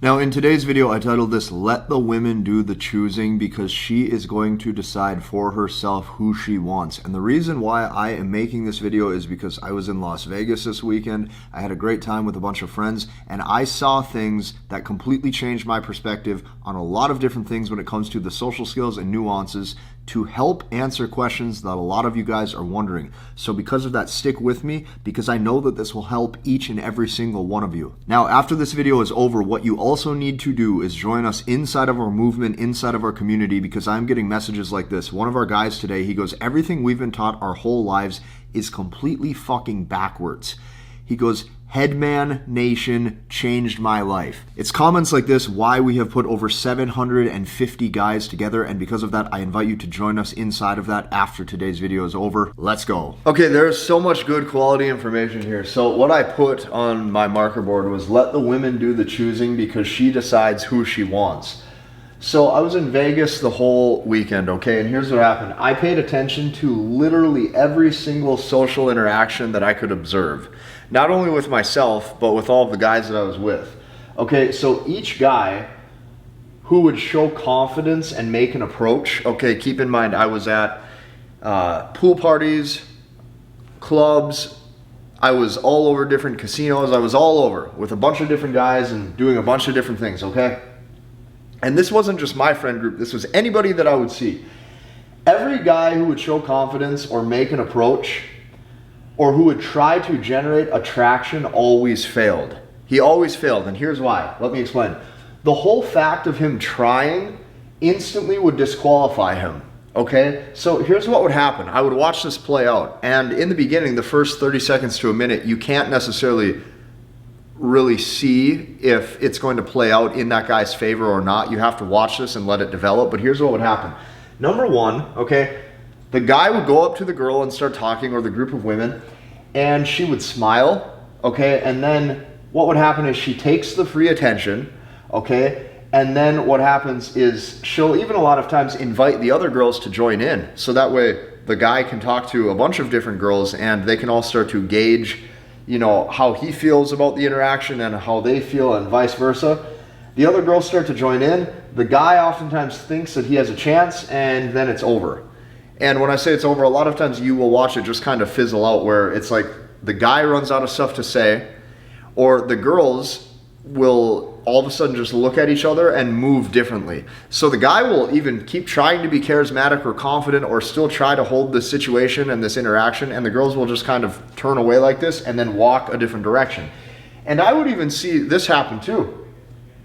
Now in today's video, I titled this, Let the Women Do the Choosing, because she is going to decide for herself who she wants. And the reason why I am making this video is because I was in Las Vegas this weekend. I had a great time with a bunch of friends, and I saw things that completely changed my perspective on a lot of different things when it comes to the social skills and nuances to help answer questions that a lot of you guys are wondering. So because of that, stick with me, because I know that this will help each and every single one of you. Now, after this video is over, what you also need to do is join us inside of our movement, inside of our community, because I'm getting messages like this. One of our guys today, he goes, everything we've been taught our whole lives is completely fucking backwards. He goes, Headman Nation changed my life. It's comments like this why we have put over 750 guys together, and because of that, I invite you to join us inside of that after today's video is over. Let's go. Okay, there's so much good quality information here. So what I put on my marker board was let the women do the choosing because she decides who she wants. So I was in Vegas the whole weekend, okay, and here's what happened. I paid attention to literally every single social interaction that I could observe. Not only with myself, but with all of the guys that I was with. Okay, so each guy who would show confidence and make an approach, okay, keep in mind I was at pool parties, clubs, I was all over different casinos, I was all over with a bunch of different guys and doing a bunch of different things, okay? And this wasn't just my friend group, this was anybody that I would see. Every guy who would show confidence or make an approach or who would try to generate attraction always failed. He always failed, and here's why. Let me explain. The whole fact of him trying instantly would disqualify him, okay? So here's what would happen. I would watch this play out, and in the beginning, the first 30 seconds to a minute, you can't necessarily really see if it's going to play out in that guy's favor or not. You have to watch this and let it develop, but here's what would happen. Number one, okay, the guy would go up to the girl and start talking, or the group of women, and she would smile, okay? And then what would happen is she takes the free attention, okay? And then what happens is she'll even a lot of times invite the other girls to join in. So that way the guy can talk to a bunch of different girls and they can all start to gauge, you know, how he feels about the interaction and how they feel and vice versa. The other girls start to join in. The guy oftentimes thinks that he has a chance, and then it's over. And when I say it's over, a lot of times you will watch it just kind of fizzle out, where it's like the guy runs out of stuff to say, or the girls will all of a sudden just look at each other and move differently. So the guy will even keep trying to be charismatic or confident or still try to hold this situation and this interaction, and the girls will just kind of turn away like this and then walk a different direction. And I would even see this happen too.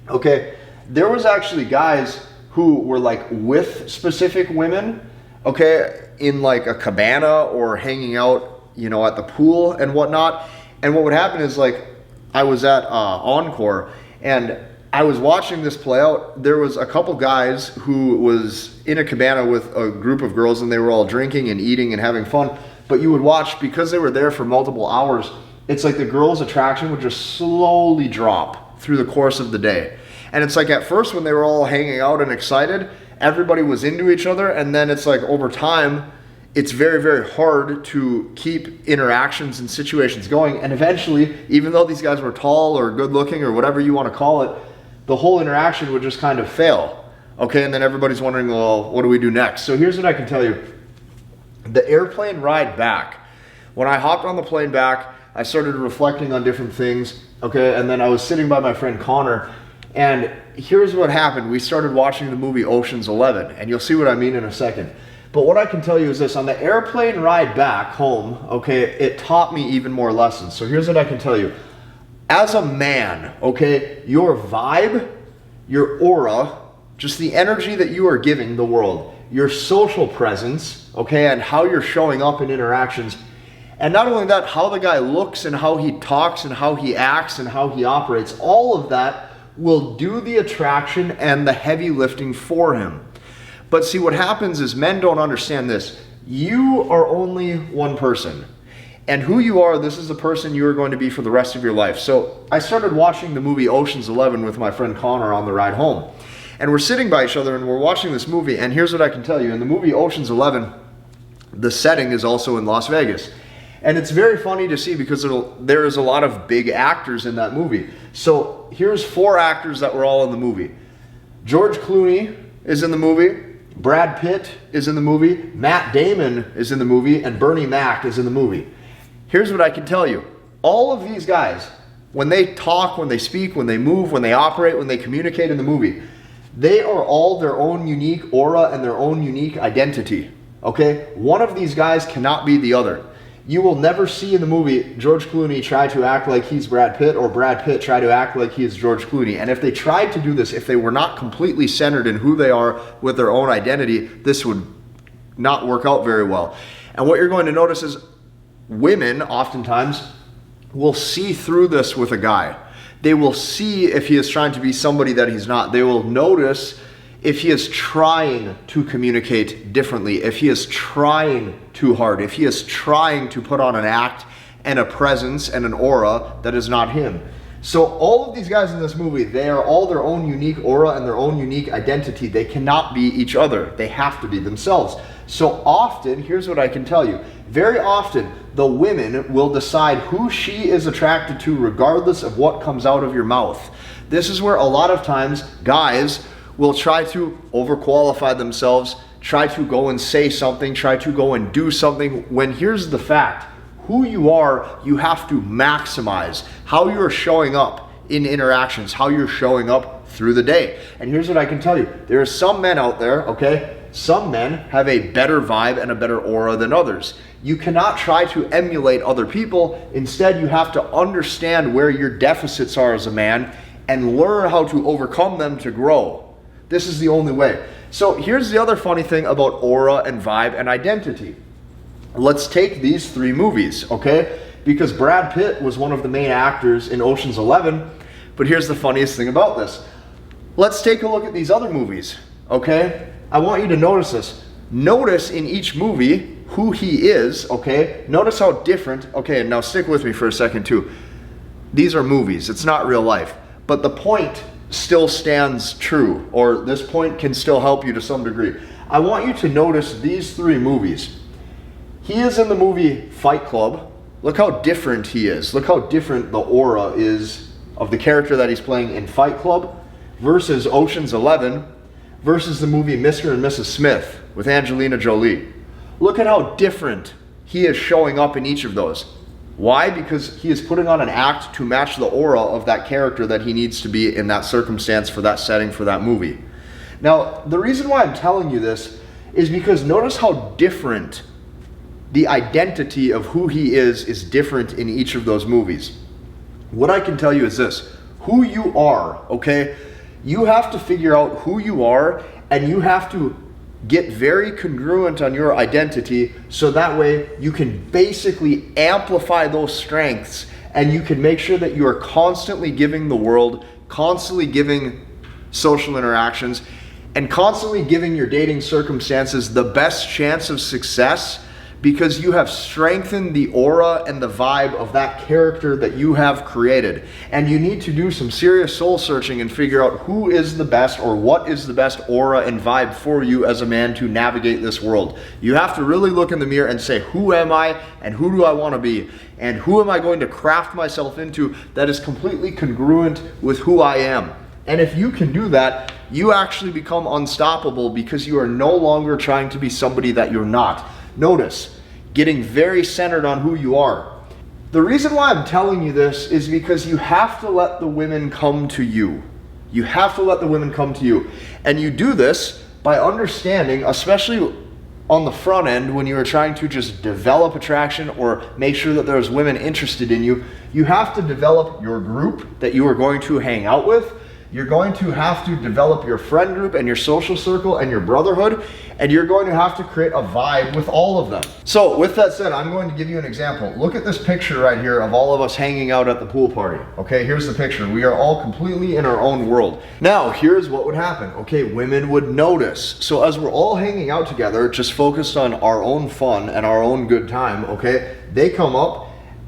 Okay, there was actually guys who were like with specific women, okay, in like a cabana or hanging out, you know, at the pool and whatnot. And what would happen is, like, I was at Encore and I was watching this play out. There was a couple guys who was in a cabana with a group of girls, and they were all drinking and eating and having fun. But you would watch, because they were there for multiple hours, it's like the girls' attraction would just slowly drop through the course of the day. And it's like at first when they were all hanging out and excited, everybody was into each other, and then it's like over time, it's very, very hard to keep interactions and situations going. And eventually, even though these guys were tall or good looking or whatever you want to call it, the whole interaction would just kind of fail. Okay, and then everybody's wondering, well, what do we do next? So here's what I can tell you. The airplane ride back, when I hopped on the plane back, I started reflecting on different things, okay, and then I was sitting by my friend Connor, and here's what happened. We started watching the movie Ocean's 11, and you'll see what I mean in a second. But what I can tell you is this: on the airplane ride back home, okay, it taught me even more lessons. So here's what I can tell you. As a man, okay, your vibe, your aura, just the energy that you are giving the world, your social presence, okay, and how you're showing up in interactions, and not only that, how the guy looks and how he talks and how he acts and how he operates, all of that will do the attraction and the heavy lifting for him. But see, what happens is men don't understand this. You are only one person. And who you are, this is the person you are going to be for the rest of your life. So I started watching the movie Ocean's 11 with my friend Connor on the ride home. And we're sitting by each other and we're watching this movie. And here's what I can tell you. In the movie Ocean's 11, the setting is also in Las Vegas. And it's very funny to see because there is a lot of big actors in that movie. So here's 4 actors that were all in the movie. George Clooney is in the movie. Brad Pitt is in the movie. Matt Damon is in the movie. And Bernie Mac is in the movie. Here's what I can tell you. All of these guys, when they talk, when they speak, when they move, when they operate, when they communicate in the movie, they are all their own unique aura and their own unique identity. Okay? One of these guys cannot be the other. You will never see in the movie George Clooney try to act like he's Brad Pitt or Brad Pitt try to act like he is George Clooney. And if they tried to do this, if they were not completely centered in who they are with their own identity, this would not work out very well. And what you're going to notice is women oftentimes will see through this with a guy. They will see if he is trying to be somebody that he's not. They will notice if he is trying to communicate differently, if he is trying too hard, if he is trying to put on an act and a presence and an aura that is not him. So all of these guys in this movie, they are all their own unique aura and their own unique identity. They cannot be each other. They have to be themselves. So often, here's what I can tell you. Very often, the women will decide who she is attracted to regardless of what comes out of your mouth. This is where a lot of times guys will try to overqualify themselves, try to go and say something, try to go and do something, when here's the fact. Who you are, you have to maximize how you're showing up in interactions, how you're showing up through the day. And here's what I can tell you. There are some men out there, okay? Some men have a better vibe and a better aura than others. You cannot try to emulate other people. Instead, you have to understand where your deficits are as a man and learn how to overcome them to grow. This is the only way. So here's the other funny thing about aura and vibe and identity. Let's take these 3 movies, okay? Because Brad Pitt was one of the main actors in Ocean's 11, but here's the funniest thing about this. Let's take a look at these other movies, okay? I want you to notice this. Notice in each movie who he is, okay? Notice how different, okay, now stick with me for a second too. These are movies, it's not real life, but the point still stands true, or this point can still help you to some degree. I want you to notice these 3 movies. He is in the movie Fight Club. Look how different he is. Look how different the aura is of the character that he's playing in Fight Club versus Ocean's 11 versus the movie Mr. and Mrs. Smith with Angelina Jolie. Look at how different he is showing up in each of those. Why? Because he is putting on an act to match the aura of that character that he needs to be in that circumstance, for that setting, for that movie. Now, the reason why I'm telling you this is because notice how different the identity of who he is different in each of those movies. What I can tell you is this. Who you are, okay? You have to figure out who you are, and you have to get very congruent on your identity, so that way you can basically amplify those strengths, and you can make sure that you are constantly giving the world, constantly giving social interactions, and constantly giving your dating circumstances the best chance of success, because you have strengthened the aura and the vibe of that character that you have created. And you need to do some serious soul searching and figure out who is the best, or what is the best aura and vibe for you as a man to navigate this world. You have to really look in the mirror and say, who am I and who do I want to be? And who am I going to craft myself into that is completely congruent with who I am? And if you can do that, you actually become unstoppable, because you are no longer trying to be somebody that you're not. Notice, getting very centered on who you are. The reason why I'm telling you this is because you have to let the women come to you. You have to let the women come to you. And you do this by understanding, especially on the front end, when you are trying to just develop attraction or make sure that there's women interested in you, you have to develop your group that you are going to hang out with. You're going to have to develop your friend group and your social circle and your brotherhood, and you're going to have to create a vibe with all of them. So with that said, I'm going to give you an example. Look at this picture right here of all of us hanging out at the pool party. Okay, here's the picture. We are all completely in our own world. Now, here's what would happen. Okay, women would notice. So as we're all hanging out together, just focused on our own fun and our own good time, okay, they come up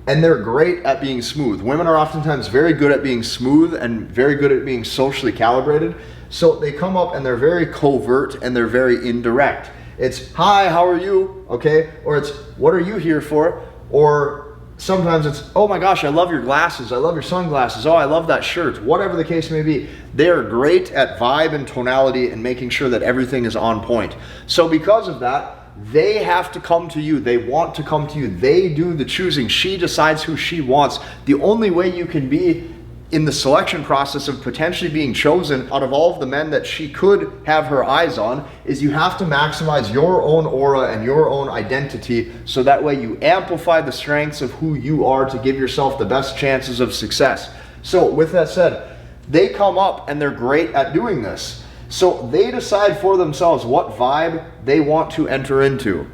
and they're great at being smooth. Women are oftentimes very good at being smooth and very good at being socially calibrated. So they come up and they're very covert and they're very indirect. It's, hi, how are you? Okay? Or it's, what are you here for? Or sometimes it's, oh my gosh, I love your glasses, I love your sunglasses, oh, I love that shirt. Whatever the case may be, they are great at vibe and tonality and making sure that everything is on point. So because of that, they have to come to you. They want to come to you. They do the choosing. She decides who she wants. The only way you can be in the selection process of potentially being chosen out of all of the men that she could have her eyes on is you have to maximize your own aura and your own identity, so that way you amplify the strengths of who you are to give yourself the best chances of success. So with that said, they come up and they're great at doing this. So they decide for themselves what vibe they want to enter into.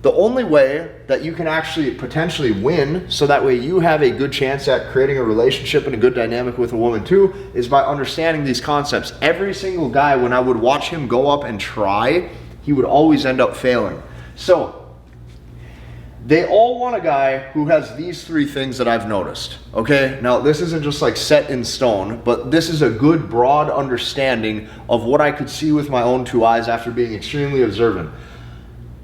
The only way that you can actually potentially win, so that way you have a good chance at creating a relationship and a good dynamic with a woman too, is by understanding these concepts. Every single guy, when I would watch him go up and try, he would always end up failing. So they all want a guy who has these three things that I've noticed. Okay, now this isn't just like set in stone, but this is a good broad understanding of what I could see with my own two eyes after being extremely observant.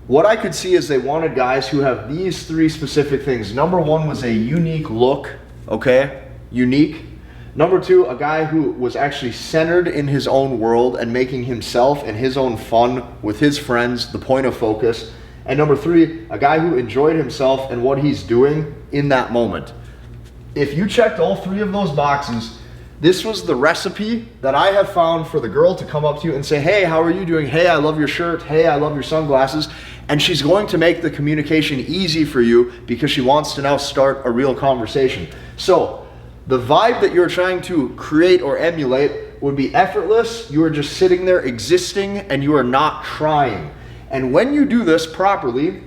What I could see is they wanted guys who have these three specific things. Number one was a unique look, okay? Unique. Number two, a guy who was actually centered in his own world and making himself and his own fun with his friends the point of focus. And number three, a guy who enjoyed himself and what he's doing in that moment. If you checked all three of those boxes, this was the recipe that I have found for the girl to come up to you and say, hey, how are you doing? Hey, I love your shirt. Hey, I love your sunglasses. And she's going to make the communication easy for you because she wants to now start a real conversation. So the vibe that you're trying to create or emulate would be effortless. You are just sitting there existing and you are not trying. And when you do this properly,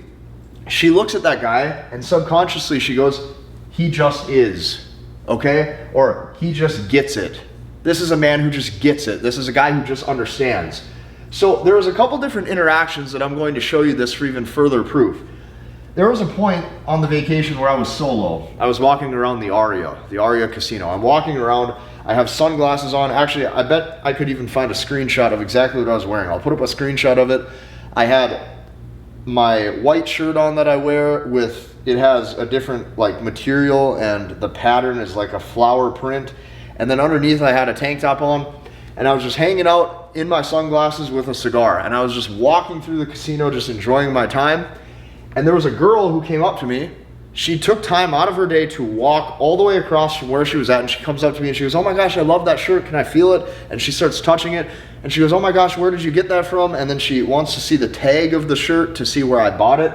she looks at that guy and subconsciously she goes, he just is, okay? Or he just gets it. This is a man who just gets it. This is a guy who just understands. So there was a couple different interactions that I'm going to show you this for even further proof. There was a point on the vacation where I was solo. I was walking around the Aria casino. I'm walking around, I have sunglasses on. Actually, I bet I could even find a screenshot of exactly what I was wearing. I'll put up a screenshot of it. I had my white shirt on that I wear with, it has a different like material and the pattern is like a flower print. And then underneath I had a tank top on and I was just hanging out in my sunglasses with a cigar. And I was just walking through the casino, just enjoying my time. And there was a girl who came up to me. She took time out of her day to walk all the way across from where she was at, and she comes up to me and she goes, oh my gosh, I love that shirt, can I feel it? And she starts touching it, and she goes, oh my gosh, where did you get that from? And then she wants to see the tag of the shirt to see where I bought it.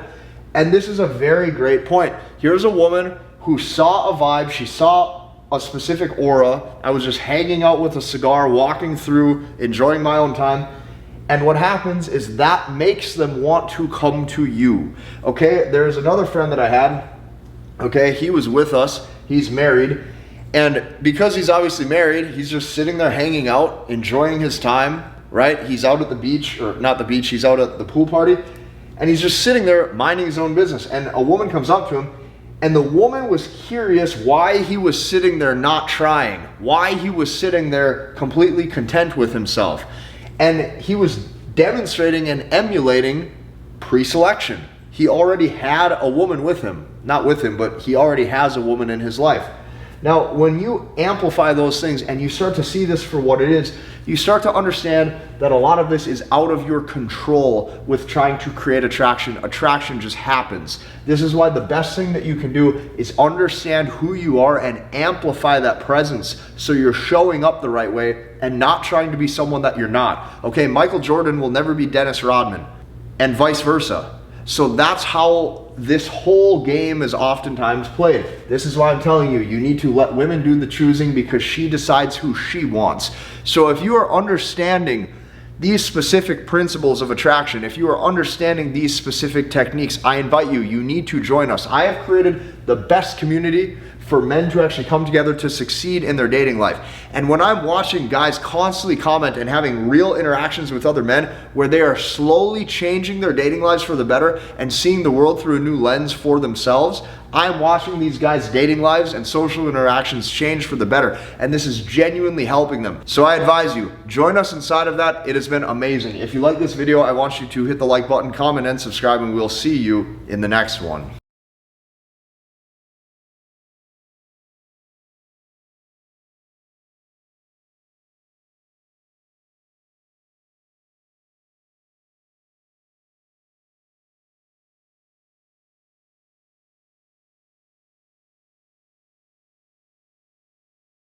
And this is a very great point. Here's a woman who saw a vibe, she saw a specific aura. I was just hanging out with a cigar, walking through, enjoying my own time. And what happens is that makes them want to come to you. Okay, there's another friend that I had. Okay, he was with us, he's married, and because he's obviously married, he's just sitting there hanging out, enjoying his time, right? He's out at the beach, or not the beach, he's out at the pool party, and he's just sitting there minding his own business. And a woman comes up to him, and the woman was curious why he was sitting there not trying, why he was sitting there completely content with himself. And he was demonstrating and emulating pre-selection. He already had a woman with him. Not with him, but he already has a woman in his life. Now, when you amplify those things and you start to see this for what it is, you start to understand that a lot of this is out of your control with trying to create attraction. Attraction just happens. This is why the best thing that you can do is understand who you are and amplify that presence so you're showing up the right way and not trying to be someone that you're not. Okay, Michael Jordan will never be Dennis Rodman and vice versa. So that's how this whole game is oftentimes played. This is why I'm telling you, you need to let women do the choosing because she decides who she wants. So if you are understanding these specific principles of attraction, if you are understanding these specific techniques, I invite you, you need to join us. I have created the best community for men to actually come together to succeed in their dating life. And when I'm watching guys constantly comment and having real interactions with other men where they are slowly changing their dating lives for the better and seeing the world through a new lens for themselves, I'm watching these guys' dating lives and social interactions change for the better. And this is genuinely helping them. So I advise you, join us inside of that. It has been amazing. If you like this video, I want you to hit the like button, comment, and subscribe, and we'll see you in the next one.